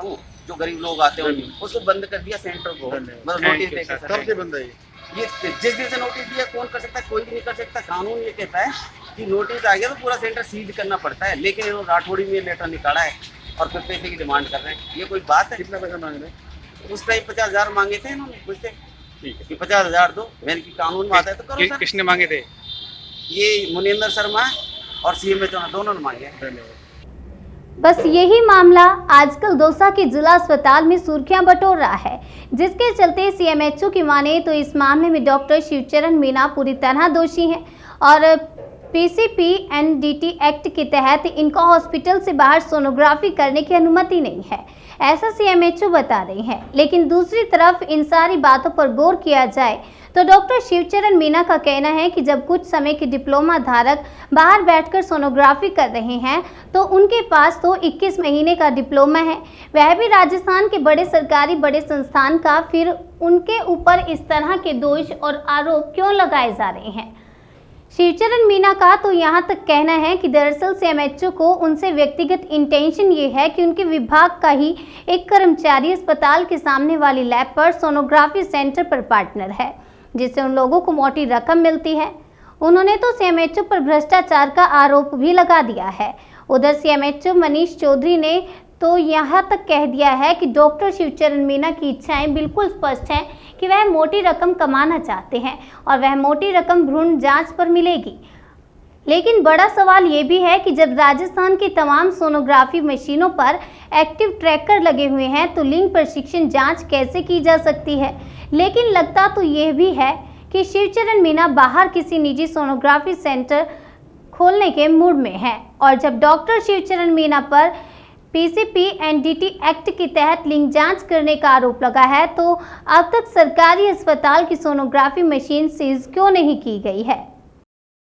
बताता हूँ, जो गरीब लोग आते हैं उसको बंद कर दिया सेंटर को, मतलब नोटिस देकर। कब से बंद है ये जिस दिन से नोटिस दिया कौन कर सकता है, कोई भी नहीं कर सकता। कानून ये कहता है कि नोटिस आ गया तो पूरा सेंटर सीज करना पड़ता है, लेकिन इन्होंने राठौड़ी में लेटर निकाला है और फिर पैसे की डिमांड कर रहे हैं। ये कोई बात है? कितना पैसा मांग रहे हैं? उस टाइम 50,000 मांगे थे इन्होंने मुझसे ठीक है। कि 50,000 दो, मैंने की कानून में आता है तो करो सर। किसने मांगे थे? ये मुनिंदर शर्मा और CMHO दोनों ने मांगे हैं। धन्यवाद। बस यही मामला आजकल दौसा के जिला अस्पताल में सुर्खियां बटोर रहा है, जिसके चलते CMHO की माने तो इस मामले में डॉक्टर शिवचरण मीणा पूरी तरह दोषी हैं और PCPNDT एक्ट के तहत इनको हॉस्पिटल से बाहर सोनोग्राफी करने की अनुमति नहीं है, ऐसा CMHO बता रही है। लेकिन दूसरी तरफ इन सारी बातों पर गौर किया जाए तो डॉक्टर शिवचरण मीणा का कहना है कि जब कुछ समय के डिप्लोमा धारक बाहर बैठकर सोनोग्राफी कर रहे हैं तो उनके पास तो 21 महीने का डिप्लोमा है, वह भी राजस्थान के बड़े सरकारी बड़े संस्थान का, फिर उनके ऊपर इस तरह के दोष और आरोप क्यों लगाए जा रहे हैं। शिवचरण मीणा का तो यहाँ तक कहना है कि दरअसल CMHO को उनसे व्यक्तिगत इंटेंशन ये है कि उनके विभाग का ही एक कर्मचारी अस्पताल के सामने वाली लैब पर सोनोग्राफी सेंटर पर पार्टनर है, जिससे उन लोगों को मोटी रकम मिलती है। उन्होंने तो CMHO पर भ्रष्टाचार का आरोप भी लगा दिया है। उधर CMHO मनीष चौधरी ने तो यहाँ तक कह दिया है कि डॉक्टर शिवचरण मीणा की इच्छाएं बिल्कुल स्पष्ट हैं कि वह मोटी रकम कमाना चाहते हैं और वह मोटी रकम भ्रूण जांच पर मिलेगी। लेकिन बड़ा सवाल ये भी है कि जब राजस्थान की तमाम सोनोग्राफी मशीनों पर एक्टिव ट्रैकर लगे हुए हैं तो लिंग प्रशिक्षण जांच कैसे की जा सकती है। लेकिन लगता तो यह भी है कि शिवचरण मीणा बाहर किसी निजी सोनोग्राफी सेंटर खोलने के मूड में है और जब डॉक्टर शिवचरण मीणा पर PCPNDT एक्ट के तहत लिंग जांच करने का आरोप लगा है तो अब तक सरकारी अस्पताल की सोनोग्राफी मशीन सीज क्यों नहीं की गई है।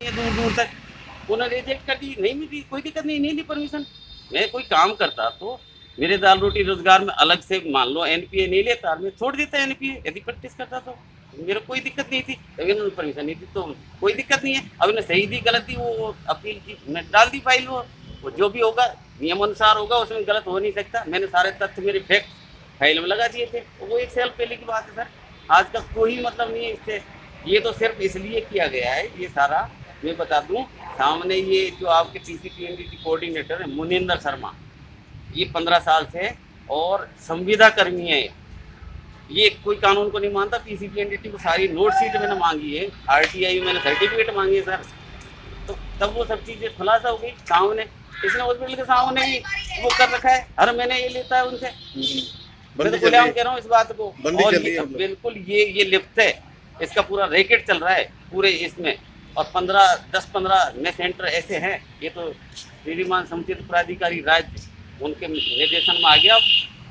दूर दूर तक उन्होंने रिजेक्ट कर दी, नहीं मिली, कोई दिक्कत नहीं ली परमिशन। मैं कोई काम करता तो मेरे दाल रोटी रोजगार में अलग से मान लो NPA नहीं लेता, मैं छोड़ देता NPA यदि प्रैक्टिस करता तो मेरे कोई दिक्कत नहीं थी, लेकिन उन्होंने परमिशन नहीं दी तो कोई दिक्कत नहीं है। अब उन्हें सही दी गलत दी वो अपील की, मैं डाल दी फाइल, वो जो भी होगा नियम अनुसार होगा, उसमें गलत हो नहीं सकता। मैंने सारे तथ्य मेरे फैक्ट फाइल में लगा दिए थे, वो एक साल पहले की बात है सर, आज का कोई मतलब नहीं है इससे। ये तो सिर्फ इसलिए किया गया है, ये सारा मैं बता दूं सामने, ये जो आपके PCPNDT कोऑर्डिनेटर है मुनिंदर शर्मा, ये 15 साल से और संविदा कर्मी है, ये कोई कानून को नहीं मानता। PCPNDT को सारी नोट शीट मैंने मांगी है, RTI मैंने सर्टिफिकेट मांगी है सर, तो तब वो सब चीज़ें खुलासा हो गई सामने। इसने हॉस्पिटल के सामने ही वो कर रखा है, हर महीने ये लेता है उनसे। मैं तो खुलेआम कह रहा हूँ इस बात को, और बिल्कुल ये लिप्त है, इसका पूरा रैकेट चल रहा है पूरे इसमें। और 10-15 में सेंटर ऐसे हैं, ये तो श्रीमान समुचित प्राधिकारी राज्य उनके निर्देशन में आ गया।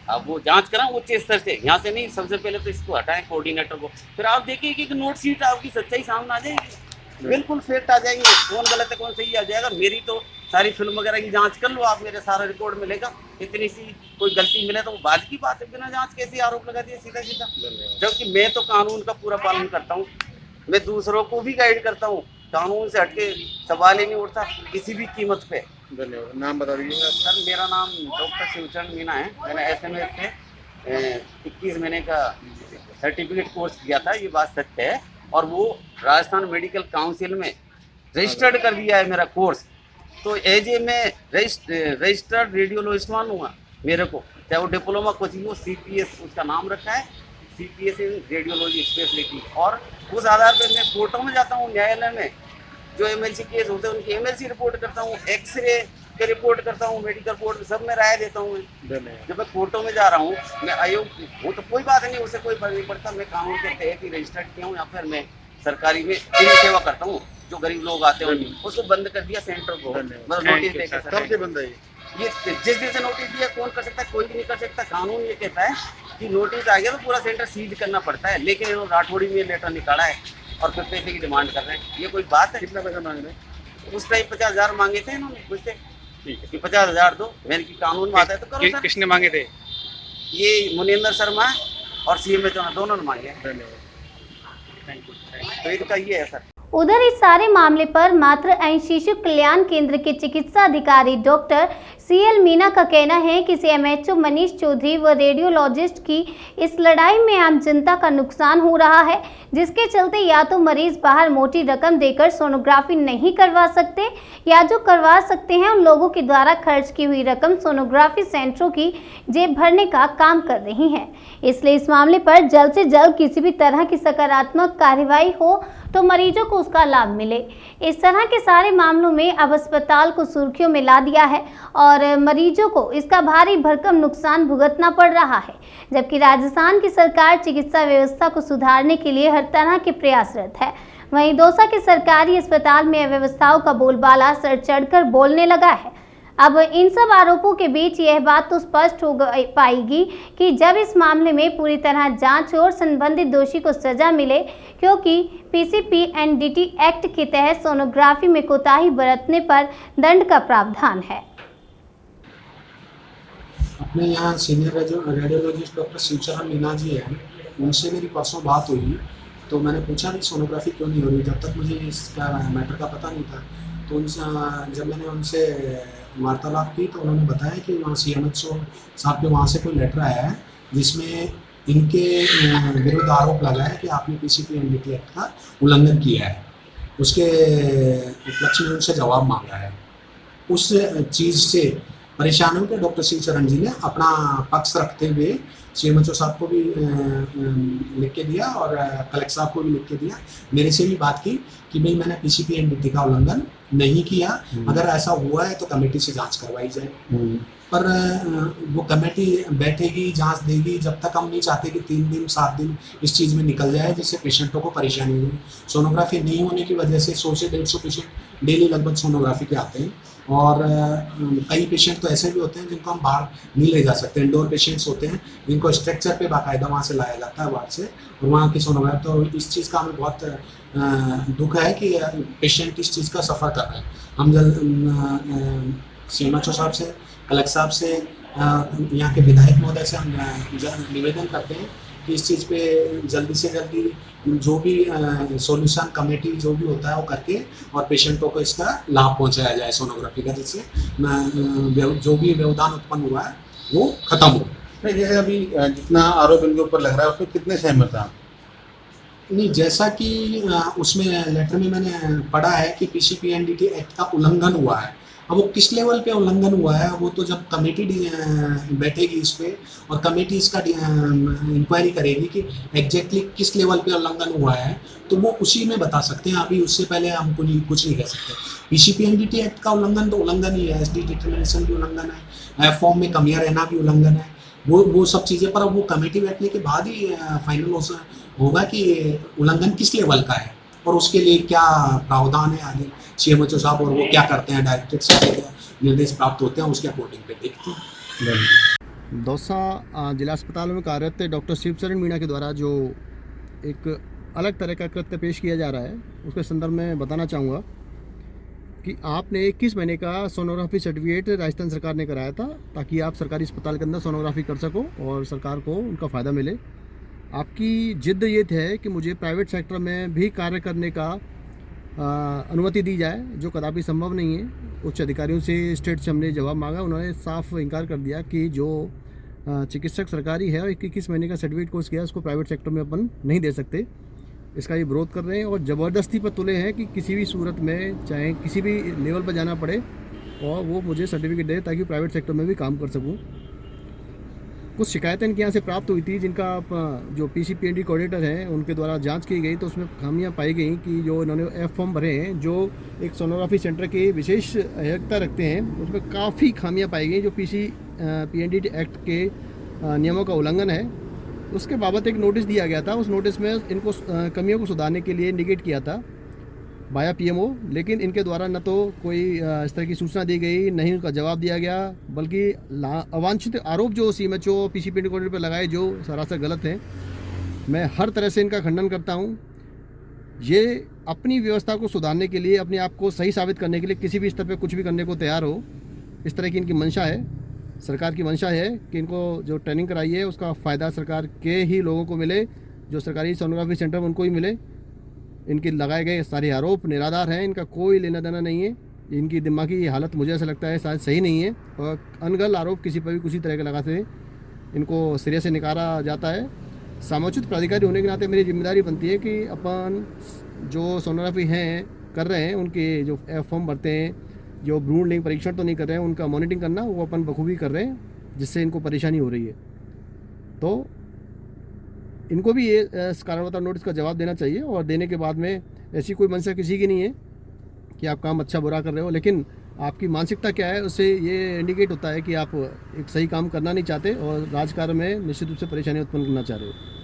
अब वो जांच कराएं उच्च स्तर से, यहाँ से नहीं, सबसे पहले तो इसको हटाएं कोऑर्डिनेटर को, फिर आप देखिए कि नोट शीट आपकी सच्चाई सामने आ जाएगी, बिल्कुल फैक्ट आ जाएंगे, कौन गलत है कौन सही आ जाएगा। मेरी तो सारी फिल्म वगैरह की जांच कर लो आप, मेरे सारा रिकॉर्ड मिलेगा। इतनी सी कोई गलती मिले तो वो बाद की बात है, बिना जांच कैसे आरोप लगा दिया सीधा सीधा। जबकि मैं तो कानून का पूरा पालन करता हूँ, मैं दूसरों को भी गाइड करता हूँ, कानून से हटके सवाल ही नहीं उठता किसी भी कीमत पे। धन्यवाद। नाम बता दीजिए सर। मेरा नाम डॉक्टर शिवचरण मीणा है, मैंने SMS से 21 महीने का सर्टिफिकेट कोर्स किया था, ये बात सत्य है, और वो राजस्थान मेडिकल काउंसिल में रजिस्टर्ड कर दिया है मेरा कोर्स। तो एज ए मैं रजिस्टर्ड रेडियोलॉजिस्ट मानूंगा मेरे को, चाहे वो डिप्लोमा कोचिंग हो, CPS उसका नाम रखा है, CPS इन रेडियोलॉजी स्पेशलिटी। और उस आधार पर मैं कोर्टों में जाता हूँ, न्यायालय में जो MLC केस होते हैं उनकी MLC रिपोर्ट करता हूँ, एक्सरे के रिपोर्ट करता हूँ, मेडिकल रिपोर्ट सब में राय देता हूँ। जब मैं कोर्टों में जा रहा हूँ, मैं आयोग हूँ तो कोई बात नहीं, उससे कोई फर्क नहीं पड़ता। मैं कानून के तहत ही रजिस्टर्ड किया हूँ, या फिर मैं सरकारी में सेवा करता हूँ, जो गरीब लोग आते हैं उसको बंद कर दिया सेंटर को, मतलब नोटिस देकर। कब से बंद है ये जिस दिन से नोटिस दिया कौन कर सकता है, कोई भी नहीं कर सकता। कानून ये कहता है कि नोटिस आ गया तो पूरा सेंटर सीज करना पड़ता है, लेकिन इन्होंने राठौड़ी में लेटर निकाला है और फिर पैसे की डिमांड कर रहे हैं। ये कोई बात है? कितना पैसा मांग रहे हैं? उस टाइम 50,000 मांगे थे इन्होंने मुझसे ठीक है। कि 50,000 दो, मैंने की कानून में आता है तो करो सर। किसने मांगे थे? ये मुनिंदर शर्मा और CMHO दोनों ने मांगे। धन्यवाद। तो इनका ये है सर। उधर इस सारे मामले पर मातृ एवं शिशु कल्याण केंद्र के चिकित्सा अधिकारी डॉक्टर CL मीना का कहना है कि CMHO मनीष चौधरी व रेडियोलॉजिस्ट की इस लड़ाई में आम जनता का नुकसान हो रहा है, जिसके चलते या तो मरीज बाहर मोटी रकम देकर सोनोग्राफी नहीं करवा सकते या जो करवा सकते हैं उन लोगों के द्वारा खर्च की हुई रकम सोनोग्राफी सेंटरों की जेब भरने का काम कर रही है। इसलिए इस मामले पर जल्द से जल्द किसी भी तरह की सकारात्मक कार्रवाई हो तो मरीजों को उसका लाभ मिले। इस तरह के सारे मामलों में अब अस्पताल को सुर्खियों में ला दिया है और मरीजों को इसका भारी भरकम नुकसान भुगतना पड़ रहा है, जबकि राजस्थान की सरकार चिकित्सा व्यवस्था को सुधारने के लिए हर तरह के प्रयासरत है। वहीं दौसा के सरकारी अस्पताल में अव्यवस्थाओं का बोलबाला सर चढ़कर बोलने लगा है। अब इन सब आरोपों के बीच यह बात तो स्पष्ट हो पाएगी कि जब इस मामले में पूरी तरह जांच हो और संबंधित दोषी को सजा मिले, क्योंकि PCPNDT एक्ट के तहत सोनोग्राफी में कोताही बरतने पर दंड का प्रावधान है। अपने यहाँ senior radiologist doctor Shivcharan Meena ji हैं, उनसे मेरी परसों बात हुई तो मैंने पूछा कि सोनोग्राफी क्यों नहीं हो रही, जब तक मुझे इसका मैटर का पता नहीं था। तो उनसे जब मैंने उनसे वार्तालाप की तो उन्होंने बताया कि वहाँ CMHO साहब के वहाँ से कोई लेटर आया है जिसमें इनके विरुद्ध आरोप लगा है कि आपने PCPNDT एक्ट का उल्लंघन किया है। उसके उपलक्ष्य में उनसे जवाब मांगा है। उस चीज़ से परेशान होकर डॉक्टर शिवचरण जी ने अपना पक्ष रखते हुए CMHO साहब को भी लिख के दिया और कलेक्टर साहब को भी लिख के दिया। मेरे से भी बात की कि भाई मैंने PCPNDT का उल्लंघन नहीं किया, अगर ऐसा हुआ है तो कमेटी से जांच करवाई जाए। पर वो कमेटी बैठेगी, जांच देगी, जब तक हम नहीं चाहते कि 3 दिन 7 दिन इस चीज़ में निकल जाए जिससे पेशेंटों को परेशानी हो। सोनोग्राफी नहीं होने की वजह से 100 से 150 पेशेंट डेली लगभग सोनोग्राफी के आते हैं और कई पेशेंट तो ऐसे भी होते हैं जिनको हम बाहर नहीं ले जा सकते। इंडोर पेशेंट्स होते हैं जिनको स्ट्रक्चर पे बाकायदा वहाँ से लाया जाता है वार्ड से और वहाँ की सोनोग्राफी। तो इस चीज़ का हमें बहुत दुख है कि पेशेंट इस चीज़ का सफ़र कर रहे हैं। हम जल्द CMHO साहब से, कलेक्टर साहब से, यहाँ के विधायक महोदय से हम निवेदन करते हैं कि इस चीज़ पे जल्दी से जल्दी जो भी सॉल्यूशन कमेटी जो भी होता है वो करके और पेशेंटों को इसका लाभ पहुंचाया जाए सोनोग्राफी का, जिससे जो भी व्यवधान उत्पन्न हुआ है वो खत्म हो। नहीं, जैसे अभी जितना आरोप इनके ऊपर लग रहा है उसमें कितने सहमत हैं आप? नहीं, जैसा कि उसमें लेटर में मैंने पढ़ा है कि PCPNDT एक्ट का उल्लंघन हुआ है। अब वो किस लेवल पे उल्लंघन हुआ है वो तो जब कमेटी बैठेगी इस पे और कमेटी इसका इंक्वायरी करेगी कि एग्जैक्टली किस लेवल पे उल्लंघन हुआ है तो वो उसी में बता सकते हैं। अभी उससे पहले हम कुछ नहीं कह सकते। PCPNDT एक्ट का उल्लंघन तो उल्लंघन ही है, SD डिटर्मिनेशन भी उल्लंघन है, फॉर्म में कमियां रहना भी उल्लंघन है, वो सब चीज़ें। पर वो कमेटी बैठने के बाद ही फाइनल होगा कि उल्लंघन किस लेवल का है और उसके लिए क्या प्रावधान है आगे। CMHO साहब और वो क्या करते हैं, डायरेक्टर से निर्देश प्राप्त होते हैं, उसके अकॉर्डिंग पे देखते हैं। दौसा जिला अस्पताल में कार्यरत डॉक्टर शिवचरण मीणा के द्वारा जो एक अलग तरह का कृत्य पेश किया जा रहा है उसके संदर्भ में बताना चाहूँगा कि आपने 21 महीने का सोनोग्राफी सर्टिफिकेट राजस्थान सरकार ने कराया था ताकि आप सरकारी अस्पताल के अंदर सोनोग्राफी कर सको और सरकार को उनका फ़ायदा मिले। आपकी जिद ये है कि मुझे प्राइवेट सेक्टर में भी कार्य करने का अनुमति दी जाए, जो कदापि संभव नहीं है। उच्च अधिकारियों से, स्टेट से हमने जवाब मांगा, उन्होंने साफ इनकार कर दिया कि जो चिकित्सक सरकारी है और 21 महीने का सर्टिफिकेट कोर्स किया उसको प्राइवेट सेक्टर में अपन नहीं दे सकते। इसका ये विरोध कर रहे हैं और ज़बरदस्ती पर तुले हैं कि किसी भी सूरत में चाहे किसी भी लेवल पर जाना पड़े और वो मुझे सर्टिफिकेट दे ताकि प्राइवेट सेक्टर में भी काम कर सकूँ। कुछ शिकायतें इनके यहाँ से प्राप्त हुई थी जिनका जो PCPND कोऑर्डिनेटर हैं उनके द्वारा जांच की गई तो उसमें खामियां पाई गई कि जो इन्होंने F फॉर्म भरे हैं जो एक सोनोग्राफी सेंटर के विशेष अहर्ता रखते हैं उसमें काफ़ी खामियां पाई गई जो PCPND एक्ट के नियमों का उल्लंघन है। उसके बाबत एक नोटिस दिया गया था, उस नोटिस में इनको कमियों को सुधारने के लिए इंडिकेट किया था बाया PMO, लेकिन इनके द्वारा न तो कोई इस तरह की सूचना दी गई, नहीं उनका जवाब दिया गया, बल्कि अवांछित आरोप जो CMHO PCPND कोऑर्डिनेटर पर लगाए जो सरासर गलत हैं। मैं हर तरह से इनका खंडन करता हूं। ये अपनी व्यवस्था को सुधारने के लिए, अपने आप को सही साबित करने के लिए किसी भी स्तर पर कुछ भी करने को तैयार हो, इस तरह की इनकी मंशा है। सरकार की मंशा है कि इनको जो ट्रेनिंग कराई है उसका फ़ायदा सरकार के ही लोगों को मिले, जो सरकारी सोनोग्राफी सेंटर में उनको ही मिले। इनके लगाए गए सारे आरोप निराधार हैं, इनका कोई लेना देना नहीं है। इनकी दिमागी हालत मुझे ऐसा लगता है शायद सही नहीं है और अनगल आरोप किसी पर भी किसी तरह के लगाते हैं इनको सिरे से निकाला जाता है। सामोचित प्राधिकारी होने के नाते मेरी जिम्मेदारी बनती है कि अपन जो सोनोग्राफी हैं कर रहे हैं उनके जो फॉर्म भरते हैं, जो भ्रूण लिंग परीक्षण तो नहीं कर रहे हैं, उनका मॉनिटरिंग करना वो अपन बखूबी कर रहे हैं, जिससे इनको परेशानी हो रही है। तो इनको भी ये कारणवता नोटिस का जवाब देना चाहिए और देने के बाद में ऐसी कोई मंशा किसी की नहीं है कि आप काम अच्छा बुरा कर रहे हो, लेकिन आपकी मानसिकता क्या है उससे ये इंडिकेट होता है कि आप एक सही काम करना नहीं चाहते और राजकार्य में निश्चित रूप से परेशानी उत्पन्न करना चाह रहे हो।